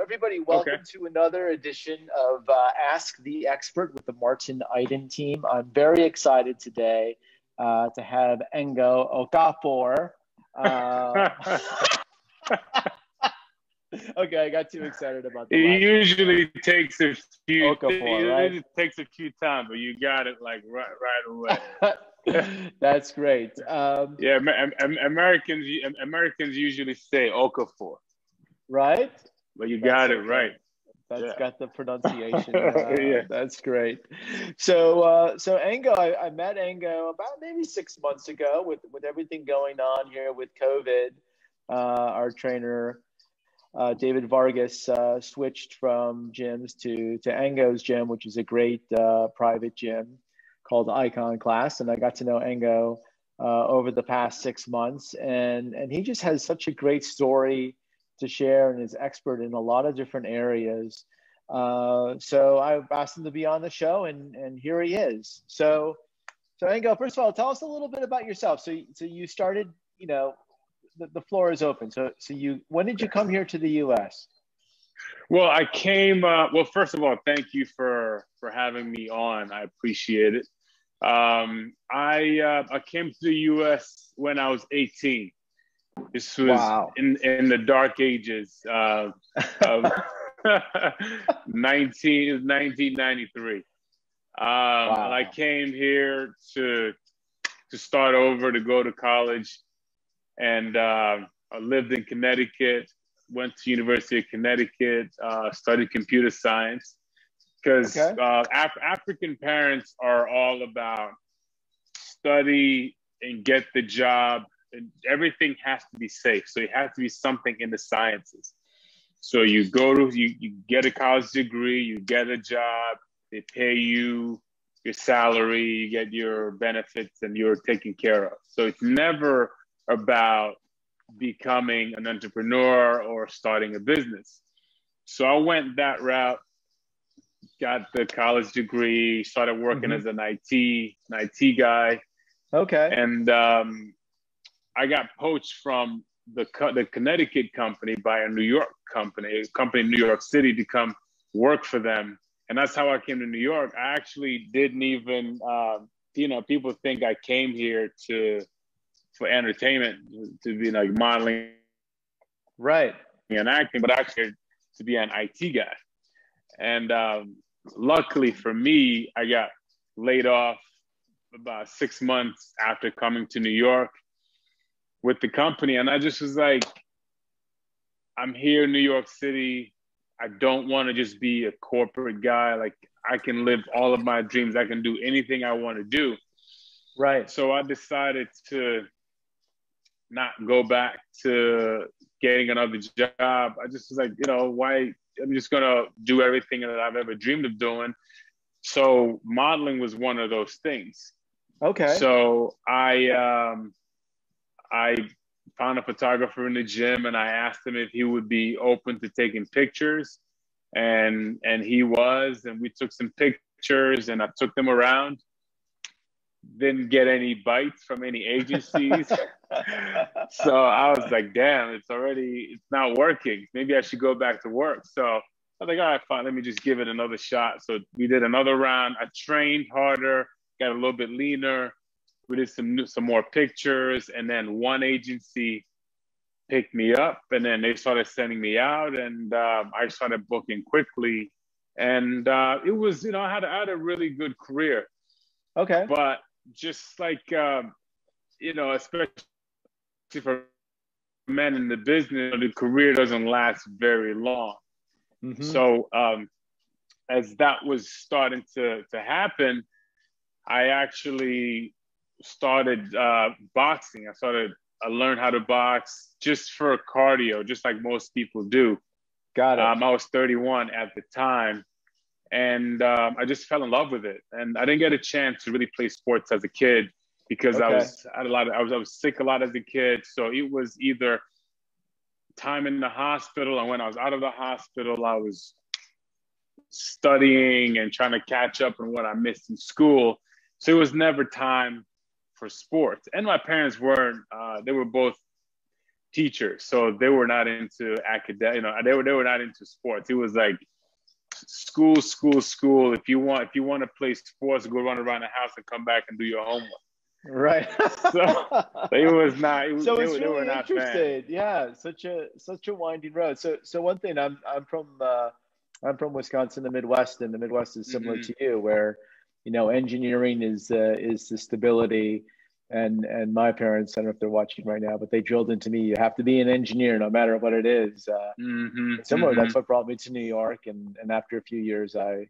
Everybody, Okay. welcome to another edition of Ask the Expert with the Martin Iden team. I'm very excited today to have Engo Okafor. Uh, okay, I got too excited about the It last usually takes a few. Okafor, It right? usually takes a few times, but you got it like right away. That's great. Yeah, Americans usually say Okafor, Right? but you That's got it so right. funny. That's Yeah. got the pronunciation. Yeah. That's great. So Engo, I met Engo about maybe 6 months ago with everything going on here with COVID. Our trainer, David Vargas, switched from gyms to Engo's gym, which is a great private gym called Icon Class. And I got to know Engo over the past 6 months. And he just has such a great story to share and is expert in a lot of different areas. So I've asked him to be on the show, and here he is. So Engo, first of all, tell us a little bit about yourself. So you started, the floor is open. When did you come here to the U.S.? Well, I came. Well, first of all, thank you for having me on. I appreciate it. I came to the U.S. when I was 18. This was Wow. in the dark ages of 1993. Wow. And I came here to start over, to go to college, and I lived in Connecticut. Went to University of Connecticut, studied computer science, because African parents are all about study and get the job. And everything has to be safe. So it has to be something in the sciences. So you get a college degree, you get a job, they pay you your salary, you get your benefits, and you're taken care of. So it's never about becoming an entrepreneur or starting a business. So I went that route, got the college degree, started working as an IT guy. Okay. And I got poached from the Connecticut company by a New company in New York City, to come work for them. And that's how I came to New York. I actually didn't even, people think I came here for entertainment, to be like modeling, right, and acting, but actually to be an IT guy. And luckily for me, I got laid off about 6 months after coming to New York with the company. And I just was like, I'm here in New York City. I don't want to just be a corporate guy. Like, I can live all of my dreams. I can do anything I want to do. Right. So I decided to not go back to getting another job. I just was like, why? I'm just going to do everything that I've ever dreamed of doing. So modeling was one of those things. Okay. So I found a photographer in the gym, and I asked him if he would be open to taking pictures, and he was, and we took some pictures, and I took them around. Didn't get any bites from any agencies. So I was like, damn, it's not working. Maybe I should go back to work. So I was like, all right, fine, let me just give it another shot. So we did another round. I trained harder, got a little bit leaner. We did some more pictures, and then one agency picked me up, and then they started sending me out, and I started booking quickly. And it was, I had a really good career. Okay. But just like, especially for men in the business, the career doesn't last very long. Mm-hmm. So as that was starting to happen, I actually started boxing. I learned how to box just for cardio, just like most people do. Got it. I was 31 at the time, and I just fell in love with it. And I didn't get a chance to really play sports as a kid because I was sick a lot as a kid. So it was either time in the hospital, and when I was out of the hospital, I was studying and trying to catch up on what I missed in school. So it was never time for sports. And my parents weren't, they were both teachers, so they were not into academic. They were not into sports. It was like school, school, school. If you want to play sports, go run around the house and come back and do your homework. Right. So it was not. So it's They were really not fans. interesting. Yeah, such a winding road. So one thing, I'm from Wisconsin, the Midwest, and the Midwest is similar to you, where engineering is the stability. And my parents, I don't know if they're watching right now, but they drilled into me, you have to be an engineer no matter what it is. Similar, that's what brought me to New York. And after a few years, I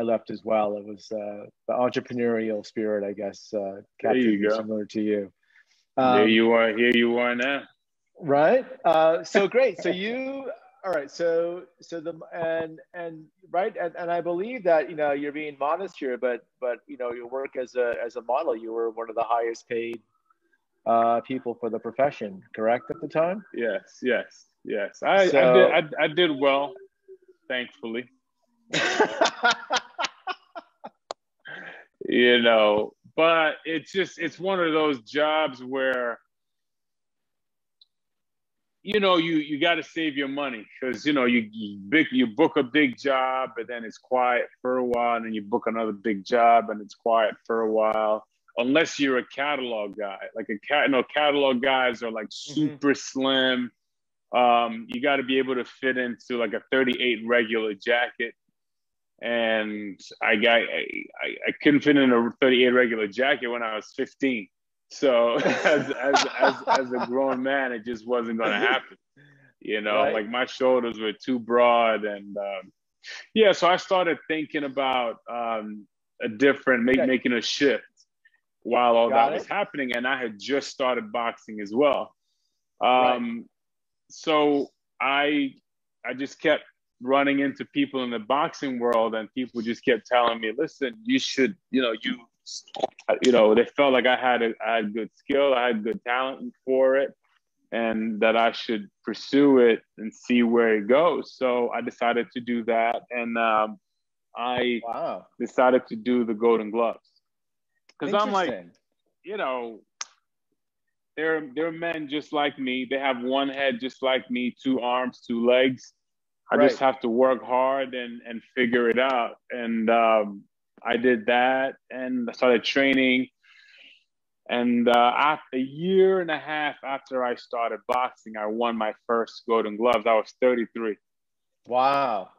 left as well. It was the entrepreneurial spirit, I guess, captured me, similar to you. There you are. Here you are now. Right. So great. All right. And I believe that you're being modest here, but your work as a model, you were one of the highest paid people for the profession, correct, at the time? Yes. I did well, thankfully. But it's one of those jobs where you got to save your money, because you book a big job, but then it's quiet for a while, and then you book another big job and it's quiet for a while, unless you're a catalog guy. Like catalog guys are like super slim. You got to be able to fit into like a 38 regular jacket. And I couldn't fit in a 38 regular jacket when I was 15. So as a grown man, it just wasn't going to happen. Right. Like my shoulders were too broad. And so I started thinking about making a shift while all that was happening. And I had just started boxing as well. So I just kept running into people in the boxing world, and people just kept telling me, listen, you should, they felt like I had good skill, I had good talent for it, and that I should pursue it and see where it goes. So I decided to do that. And I decided to do the Golden Gloves. Because I'm like, they're men just like me. They have one head just like me, two arms, two legs. I just have to work hard and figure it out. And I did that, and I started training. And after a year and a half after I started boxing, I won my first Golden Gloves. I was 33. Wow.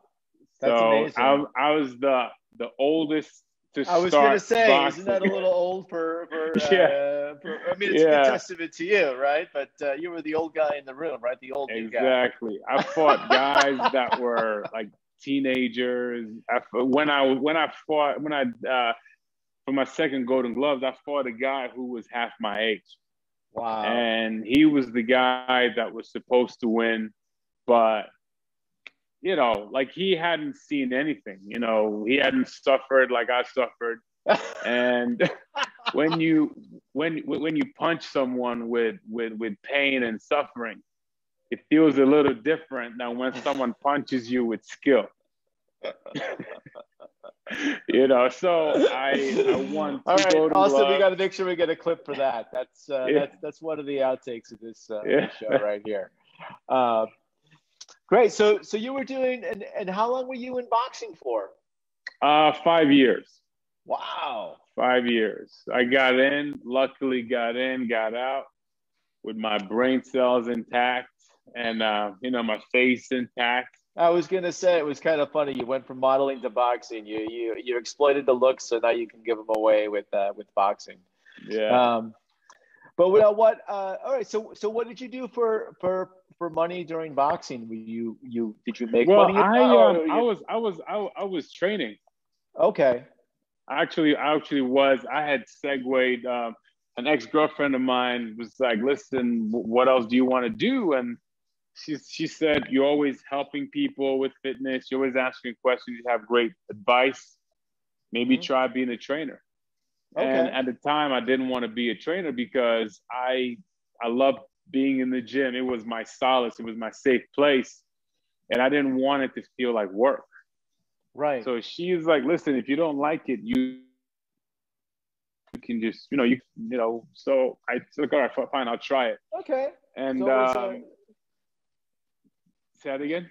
That's amazing. I was the oldest to start. I was going to say, boxing. Isn't that a little old for I mean, it's a good testament to you, right? But you were the old guy in the room, right? The old exactly. guy. I fought guys that were like teenagers. For my second Golden Gloves, I fought a guy who was half my age. Wow. And he was the guy that was supposed to win, but like he hadn't seen anything. He hadn't suffered like I suffered. And when you punch someone with pain and suffering, it feels a little different than when someone punches you with skill. So I won two Golden also Gloves. We got to make sure we get a clip for that. That's one of the outtakes of this show right here. Great. So you were doing, and how long were you in boxing for? 5 years. Wow. 5 years. I got in, got out with my brain cells intact and my face intact. I was gonna say, it was kind of funny. You went from modeling to boxing. You exploited the looks, so now you can give them away with boxing. Yeah. But what? All right. So what did you do for money during boxing? Did you make money? I was training. Okay. I actually was. I had segued. An ex-girlfriend of mine was like, "Listen, what else do you want to do?" And she said, "You're always helping people with fitness. You're always asking questions. You have great advice. Maybe try being a trainer." Okay. And at the time, I didn't want to be a trainer because I loved being in the gym. It was my solace. It was my safe place. And I didn't want it to feel like work. Right. So she's like, listen, if you don't like it, you can just, so I said, all right, fine, I'll try it. Okay. And So it was a. say that again.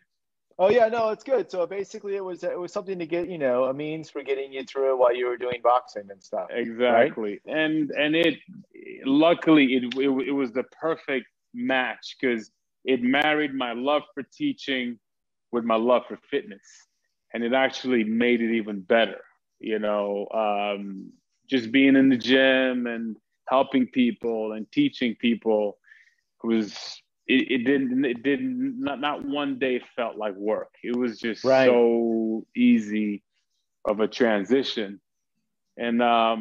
Oh yeah, no, it's good. So basically, it was something to get, a means for getting you through while you were doing boxing and stuff, right? Exactly. And it luckily it was the perfect match because it married my love for teaching with my love for fitness. And it actually made it even better, you know, just being in the gym and helping people and teaching people was it didn't not one day felt like work. It was just Right. so easy of a transition. And I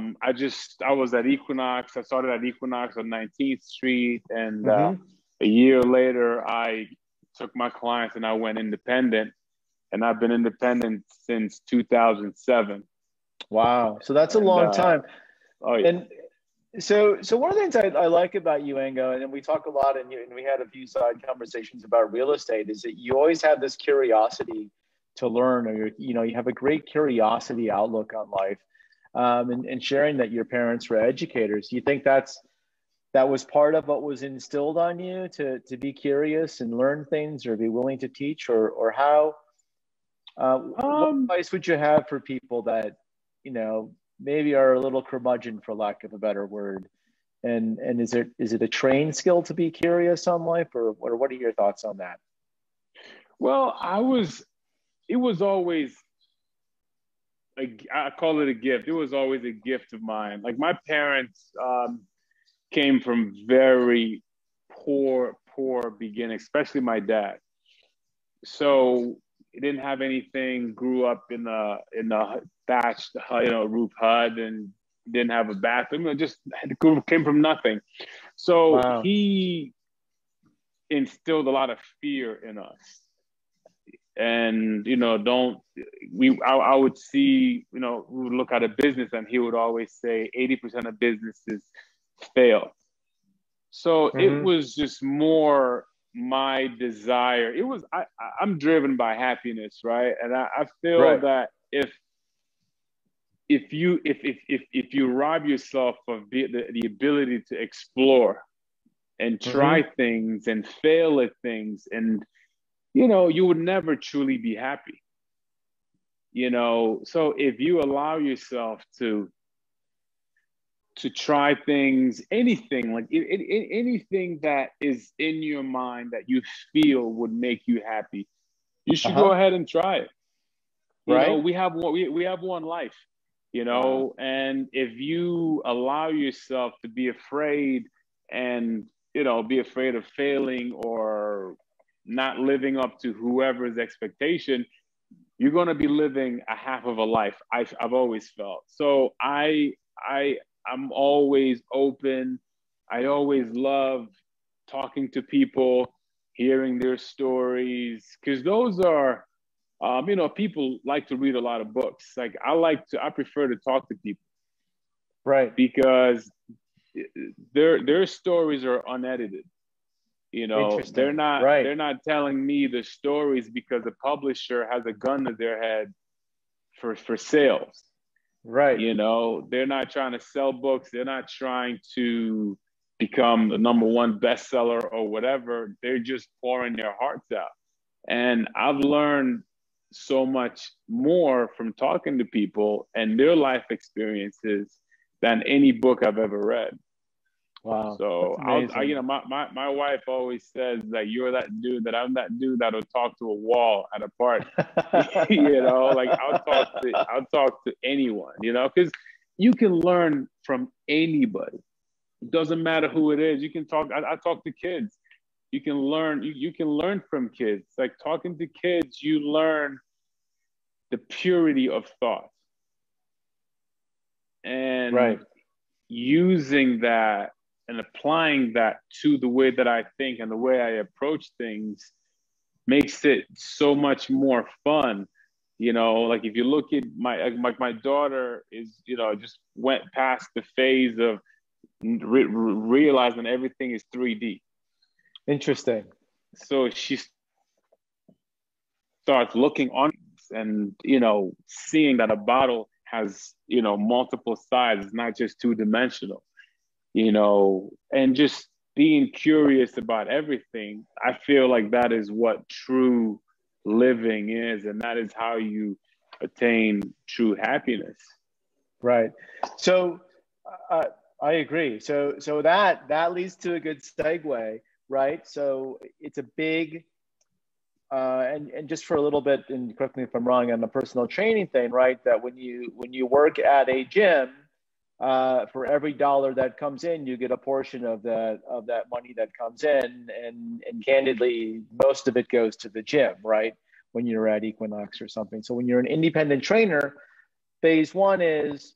was at Equinox. I started at Equinox on 19th Street, and Hmm. a year later, I took my clients and I went independent. And I've been independent since 2007. Wow. So that's a And long time. oh yeah, And so one of the things I like about you, Ango, and we talk a lot, and we had a few side conversations about real estate, is that you always have this curiosity to learn, or you have a great curiosity outlook on life, and sharing that your parents were educators. Do you think that was part of what was instilled on you to be curious and learn things, or be willing to teach, or how? What um, advice would you have for people that, maybe are a little curmudgeon, for lack of a better word? And is it a trained skill to be curious on life, or what are your thoughts on that? well, I was. It was always I call it a gift. It was always a gift of mine. Like my parents came from very poor beginning, especially my dad. So he didn't have anything. Grew up in a thatched, roof hut, and didn't have a bathroom. Just came from nothing. So Wow. he instilled a lot of fear in us. And don't we? I would see, we would look at a business, and he would always say 80% of businesses fail. So it Hmm. was just more my desire. It was I'm driven by happiness, right? And I feel Right. that if you rob yourself of the ability to explore and try Hmm. things and fail at things, and you would never truly be happy. So if you allow yourself to try things, anything, like anything that is in your mind that you feel would make you happy, you should go Uh-huh. ahead and try it. Right. We have one life, Wow. and if you allow yourself to be afraid and be afraid of failing or not living up to whoever's expectation, you're going to be living a half of a life. I've always felt so. I I'm always open. I always love talking to people, hearing their stories, because those are people like to read a lot of books. Like I prefer to talk to people Right. because their stories are unedited. They're Interesting. not Right. they're not telling me the stories because the publisher has a gun to their head for sales. Right. They're not trying to sell books. They're not trying to become the number one bestseller or whatever. They're just pouring their hearts out. And I've learned so much more from talking to people and their life experiences than any book I've ever read. Wow. So That's amazing. my wife always says that you're that dude, that I'm that dude that'll talk to a wall at a party. Like I'll talk to anyone, because you can learn from anybody. It doesn't matter who it is. You can talk. I talk to kids. You can learn. You can learn from kids. Like talking to kids, you learn the purity of thought and Right. using that and applying that to the way that I think and the way I approach things makes it so much more fun. Like if you look at my daughter is, just went past the phase of realizing everything is 3D. Interesting. So she starts looking on and, seeing that a bottle has, multiple sides, it's not just two dimensional, and just being curious about everything, I feel like that is what true living is, and that is how you attain true happiness. Right. So uh, I agree. So that leads to a good segue, right? So it's a big and just for a little bit, and correct me if I'm wrong on the personal training thing, right? That when you work at a gym, for every dollar that comes in, you get a portion of that money that comes in, and candidly, most of it goes to the gym, right? When you're at Equinox or something. So when you're an independent trainer, phase one is,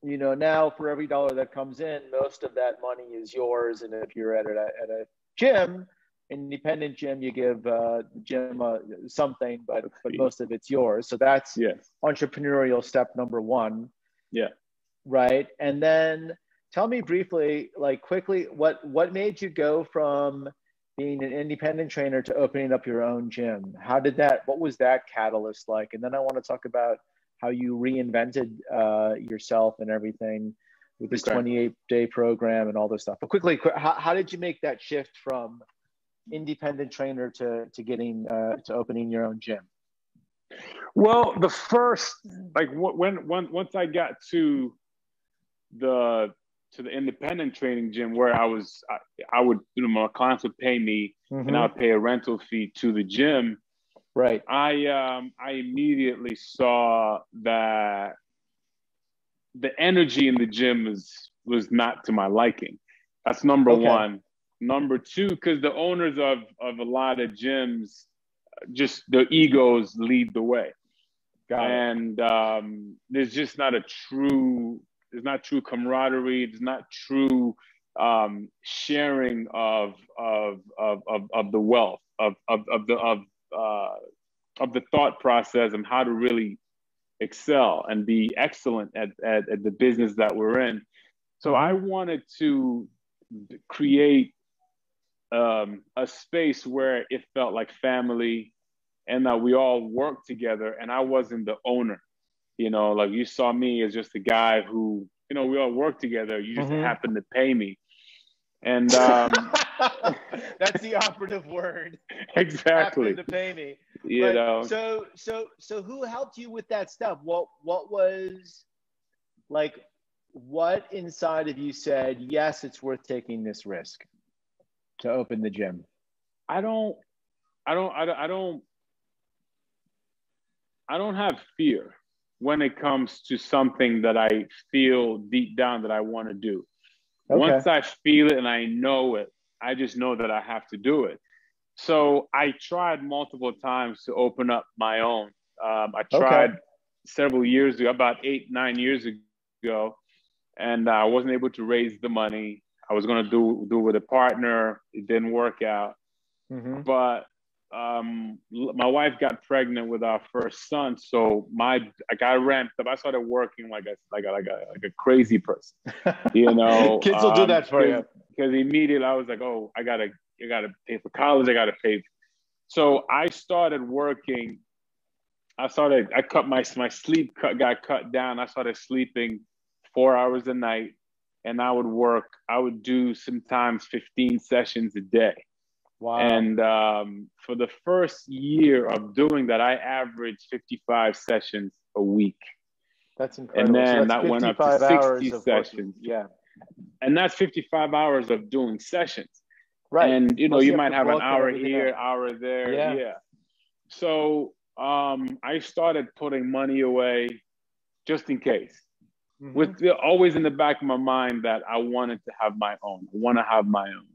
now for every dollar that comes in, most of that money is yours. And if you're at a gym, independent gym, you give the gym something, but most of it's yours. So that's Yes. entrepreneurial step number one. Yeah. Right. And then tell me briefly, like quickly, what made you go from being an independent trainer to opening up your own gym? What was that catalyst like? And then I want to talk about how you reinvented yourself and everything with this 28-day program and all this stuff. But quickly, how did you make that shift from independent trainer to getting to opening your own gym? Well, the first, like once I got to the independent training gym where I would, my clients would pay me, and I would pay a rental fee to the gym. Right. I immediately saw that the energy in the gym was not to my liking. That's number one. Number two, because the owners of a lot of gyms, just their egos lead the way. And there's just not true camaraderie. There's not true sharing of the wealth of the thought process and how to really excel and be excellent at the business that we're in. So I wanted to create a space where it felt like family, and that we all worked together, and I wasn't the owner. Like you saw me as just a guy who, we all work together. You just happen to pay me. And that's the operative word. Exactly. Happen to pay me. So who helped you with that stuff? What was like, what inside of you said, yes, it's worth taking this risk to open the gym? I don't have fear when it comes to something that I feel deep down that I want to do. Once I feel it and I know it, I just know that I have to do it. So I tried multiple times to open up my own. I tried several years ago, about 8-9 years ago, and I wasn't able to raise the money. I was going to do with a partner. It didn't work out. But my wife got pregnant with our first son, so I got ramped up. I started working like a crazy person, Kids will do that for you. Because immediately I was like, oh, I gotta pay for college. I gotta pay. So I started working. I cut my sleep got cut down. I started sleeping 4 hours a night, and I would do sometimes 15 sessions a day. Wow. And for the first year of doing that, I averaged 55 sessions a week. That's incredible. And then that went up to 60 sessions. Yeah. And that's 55 hours of doing sessions. Right. And, you might have an hour here, hour there. Yeah. So I started putting money away just in case. With always in the back of my mind that I wanted to have my own. I want to have my own.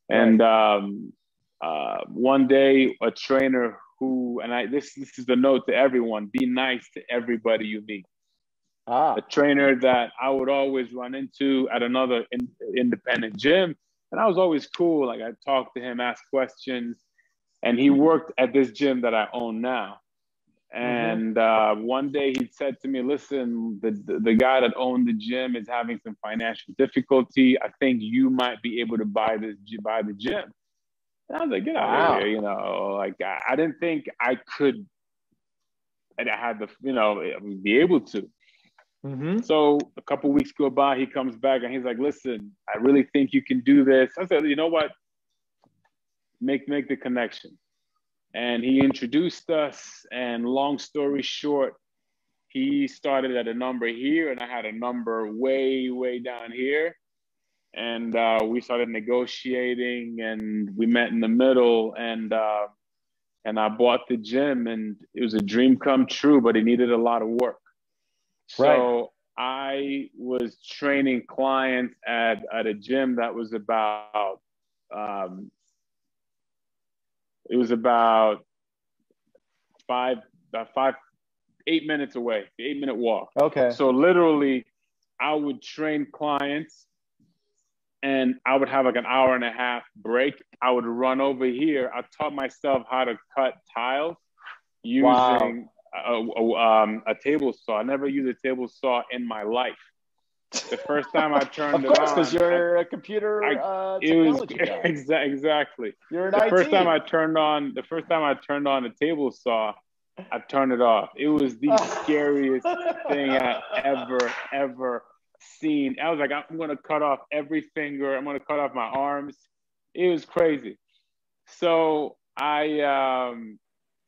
And one day, a trainer this is the note to everyone: be nice to everybody you meet. A trainer that I would always run into at another independent gym, and I was always cool. Like, I talked to him, asked questions, and he worked at this gym that I own now. And one day he said to me, listen, the guy that owned the gym is having some financial difficulty. I think you might be able to buy the gym. And I was like, get out of here, like I didn't think I could, and I had the, be able to. Mm-hmm. So a couple weeks go by, he comes back and he's like, listen, I really think you can do this. I said, you know what? Make the connection. And he introduced us, and long story short, he started at a number here and I had a number way, way down here. And we started negotiating and we met in the middle, and I bought the gym, and it was a dream come true, but it needed a lot of work. So I was training clients at a gym that was about, it was about 8 minutes away, 8-minute walk. Okay. So literally I would train clients and I would have like an hour and a half break. I would run over here. I taught myself how to cut tiles using a table saw. I never used a table saw in my life. The first time I turned it on, of course, because you're a computer technology guy. Exactly. You're an the IT. first time I turned on a table saw, I turned it off. It was the scariest thing I ever seen. I was like, I'm gonna cut off every finger. I'm gonna cut off my arms. It was crazy. So I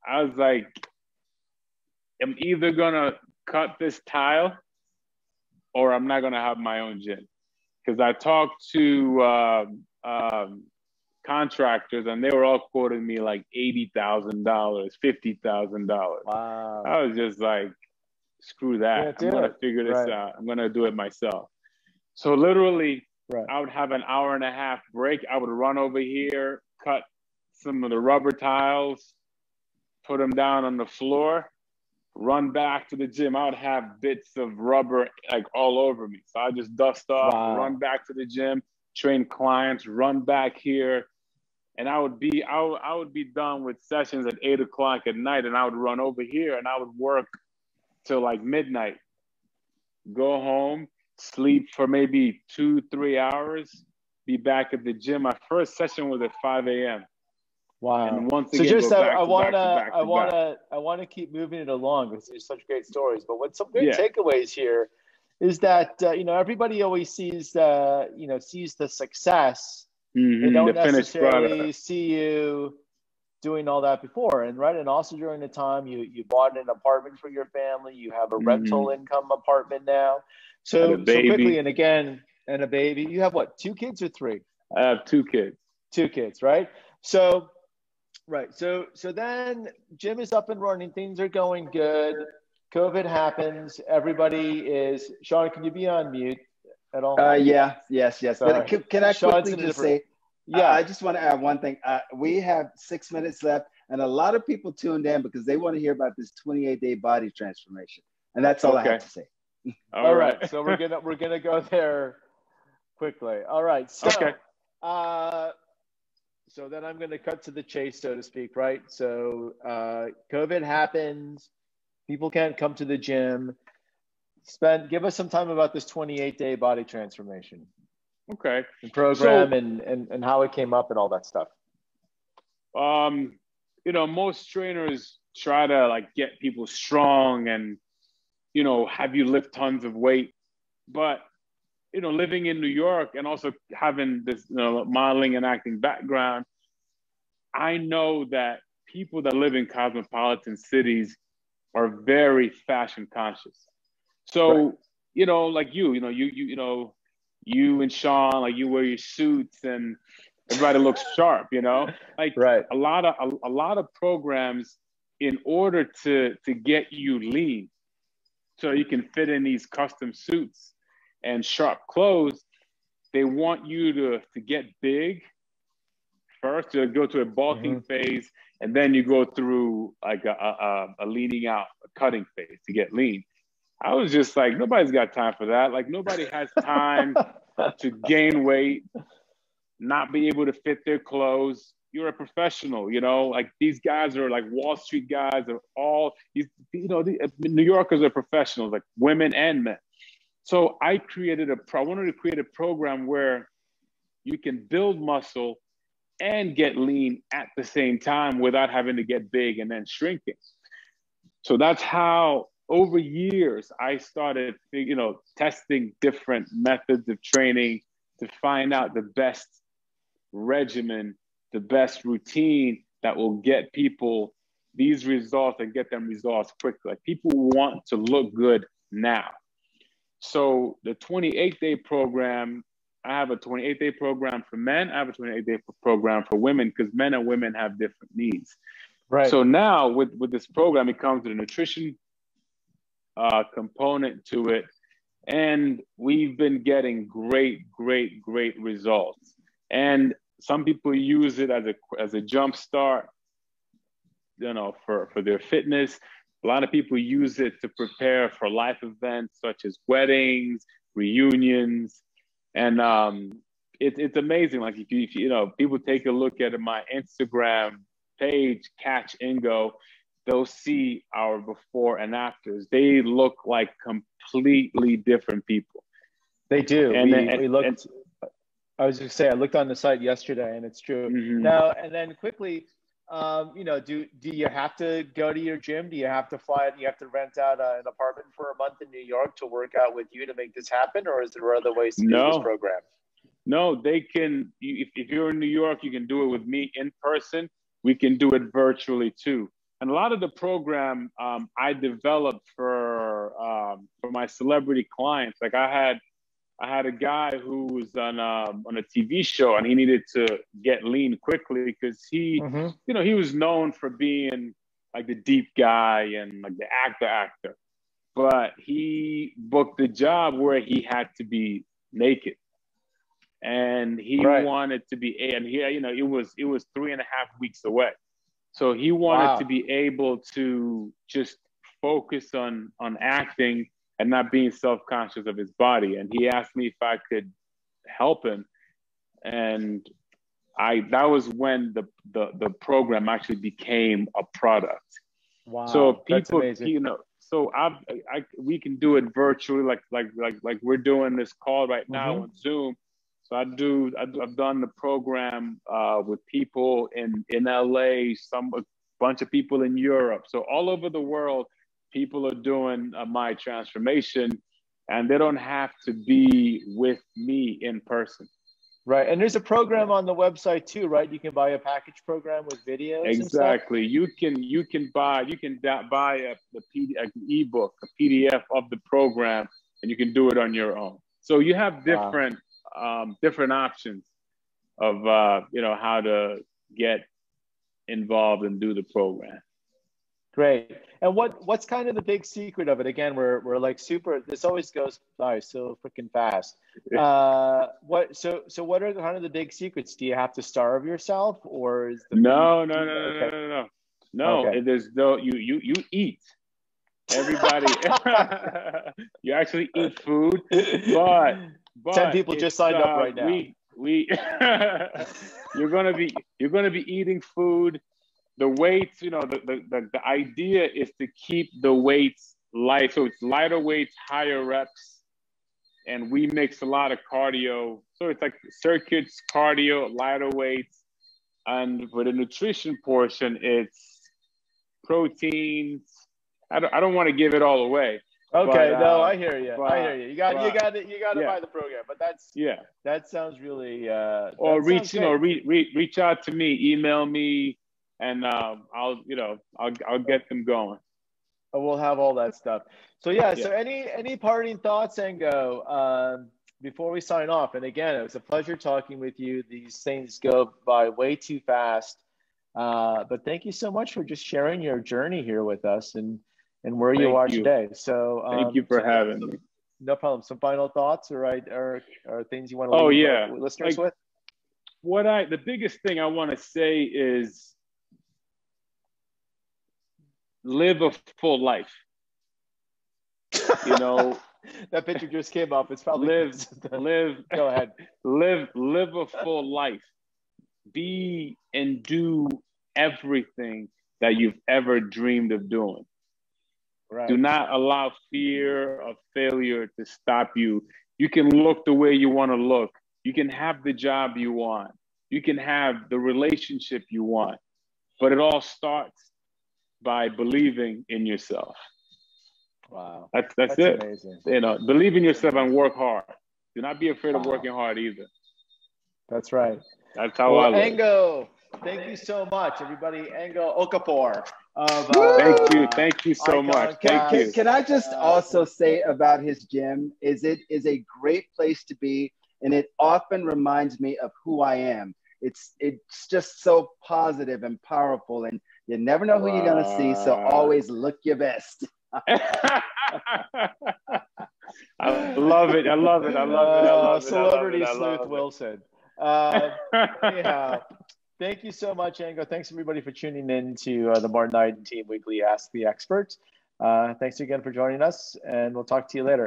was like, I'm either gonna cut this tile or I'm not gonna have my own gym. Because I talked to contractors and they were all quoting me like $80,000, $50,000. Wow. I was just like, screw that. I'm gonna figure this out. I'm gonna do it myself. So literally, I would have an hour and a half break. I would run over here, cut some of the rubber tiles, put them down on the floor, run back to the gym. I would have bits of rubber like all over me. So I just dust off, run back to the gym, train clients, run back here. And I would be done with sessions at 8 o'clock at night, and I would run over here and I would work till like midnight, go home, sleep for maybe 2-3 hours, be back at the gym. My first session was at 5 a.m. Wow. And once so again, just I want to keep moving it along because there's such great stories. But what some great takeaways here is that everybody always sees the success. They don't necessarily see you doing all that before, and also during the time you bought an apartment for your family, you have a rental income apartment now. So quickly, and again, and a baby. You have what, 2 kids or 3? I have 2 kids. 2 kids, right? So then gym is up and running, things are going good. COVID happens. Everybody is, Sean, can you be on mute at all? Yes. But can I quickly just say, I just want to add one thing. We have 6 minutes left, and a lot of people tuned in because they want to hear about this 28-day body transformation. And that's all I have to say. All right. So we're gonna go there quickly. All right. So so then I'm going to cut to the chase, so to speak, right? So COVID happens. People can't come to the gym. Give us some time about this 28-day body transformation. Okay. The program and how it came up and all that stuff. Most trainers try to like get people strong and, have you lift tons of weight. But, living in New York and also having this, modeling and acting background, I know that people that live in cosmopolitan cities are very fashion conscious. So, like you and Sean, like you wear your suits and everybody looks sharp, like a lot of programs in order to get you lean so you can fit in these custom suits and sharp clothes, they want you to get big first, to go to a bulking phase, and then you go through like a leaning out, a cutting phase to get lean. I was just like, nobody's got time for that. Like nobody has time to gain weight, not be able to fit their clothes. You're a professional, like these guys are like Wall Street guys are all, New Yorkers are professionals, like women and men. So I wanted to create a program where you can build muscle and get lean at the same time without having to get big and then shrinking. So that's how over years, I started, testing different methods of training to find out the best regimen, the best routine that will get people these results and get them results quickly. Like, people want to look good now. So the 28-day program, I have a 28-day program for men. I have a 28-day program for women, because men and women have different needs. Right. So now with this program, it comes with a nutrition component to it. And we've been getting great results. And some people use it as a jump start, for their fitness. A lot of people use it to prepare for life events such as weddings, reunions, and it's amazing. Like, if you people take a look at my Instagram page, Catch Ingo, they'll see our before and afters. They look like completely different people. They do. We looked. I was going to say, I looked on the site yesterday, and it's true. Mm-hmm. Now, and then quickly, do you have to go to your gym? Do you have to fly? Do you have to rent out an apartment for a month in New York to work out with you to make this happen? Or is there other ways to do this program? No, they can. If you're in New York, you can do it with me in person. We can do it virtually too. And a lot of the program I developed for my celebrity clients. Like, I had a guy who was on a TV show, and he needed to get lean quickly because he was known for being like the deep guy and like the actor. But he booked a job where he had to be naked, and he wanted to be, and it was 3.5 weeks away. So he wanted to be able to just focus on acting and not being self-conscious of his body. And he asked me if I could help him. And that was when the program actually became a product. Wow. So people, that's amazing. We can do it virtually, like we're doing this call right now on Zoom. So I've done the program with people in LA, a bunch of people in Europe. So all over the world, people are doing my transformation, and they don't have to be with me in person. Right, and there's a program on the website too, right? You can buy a package program with videos. Exactly. You can buy an ebook, a PDF of the program, and you can do it on your own. So you have different options of how to get involved and do the program. Great. And what's kind of the big secret of it? Again, we're like this always goes by so freaking fast. So what are kind of the big secrets? Do you have to starve yourself, or is the No. Okay. There's no, you eat. Everybody, you actually eat food, but 10 people just signed up right now. You're gonna be eating food. The weights, the idea is to keep the weights light. So it's lighter weights, higher reps. And we mix a lot of cardio. So it's like circuits, cardio, lighter weights. And for the nutrition portion, it's proteins. I don't want to give it all away. Okay, but, no, I hear you. You got to buy the program. But that sounds really. Or reach out to me, email me. And I'll get them going. We'll have all that stuff. So so any parting thoughts, Engo, before we sign off? And again, it was a pleasure talking with you. These things go by way too fast. But thank you so much for just sharing your journey here with us and where you are today. So thank you for having me. No problem. Some final thoughts or things you want to leave listeners with? The biggest thing I want to say is live a full life. That picture just came up. It's probably live. Go ahead. Live a full life. Be and do everything that you've ever dreamed of doing. Right. Do not allow fear of failure to stop you. You can look the way you want to look. You can have the job you want. You can have the relationship you want. But it all starts by believing in yourself. Wow. That's it. Amazing. You know, believe in yourself and work hard. Do not be afraid of working hard either. That's right. That's how I live. Ango, thank you so much, everybody. Ango Okafor. Thank you so much. Can I just also say about his gym is it is a great place to be, and it often reminds me of who I am. It's just so positive and powerful, and you never know who you're gonna see, so always look your best. I love it. I love it. I love it. I love it. Celebrity sleuth Wilson. Anyhow, thank you so much, Ango. Thanks everybody for tuning in to the Martin Knight Team Weekly Ask the Experts. Thanks again for joining us, and we'll talk to you later.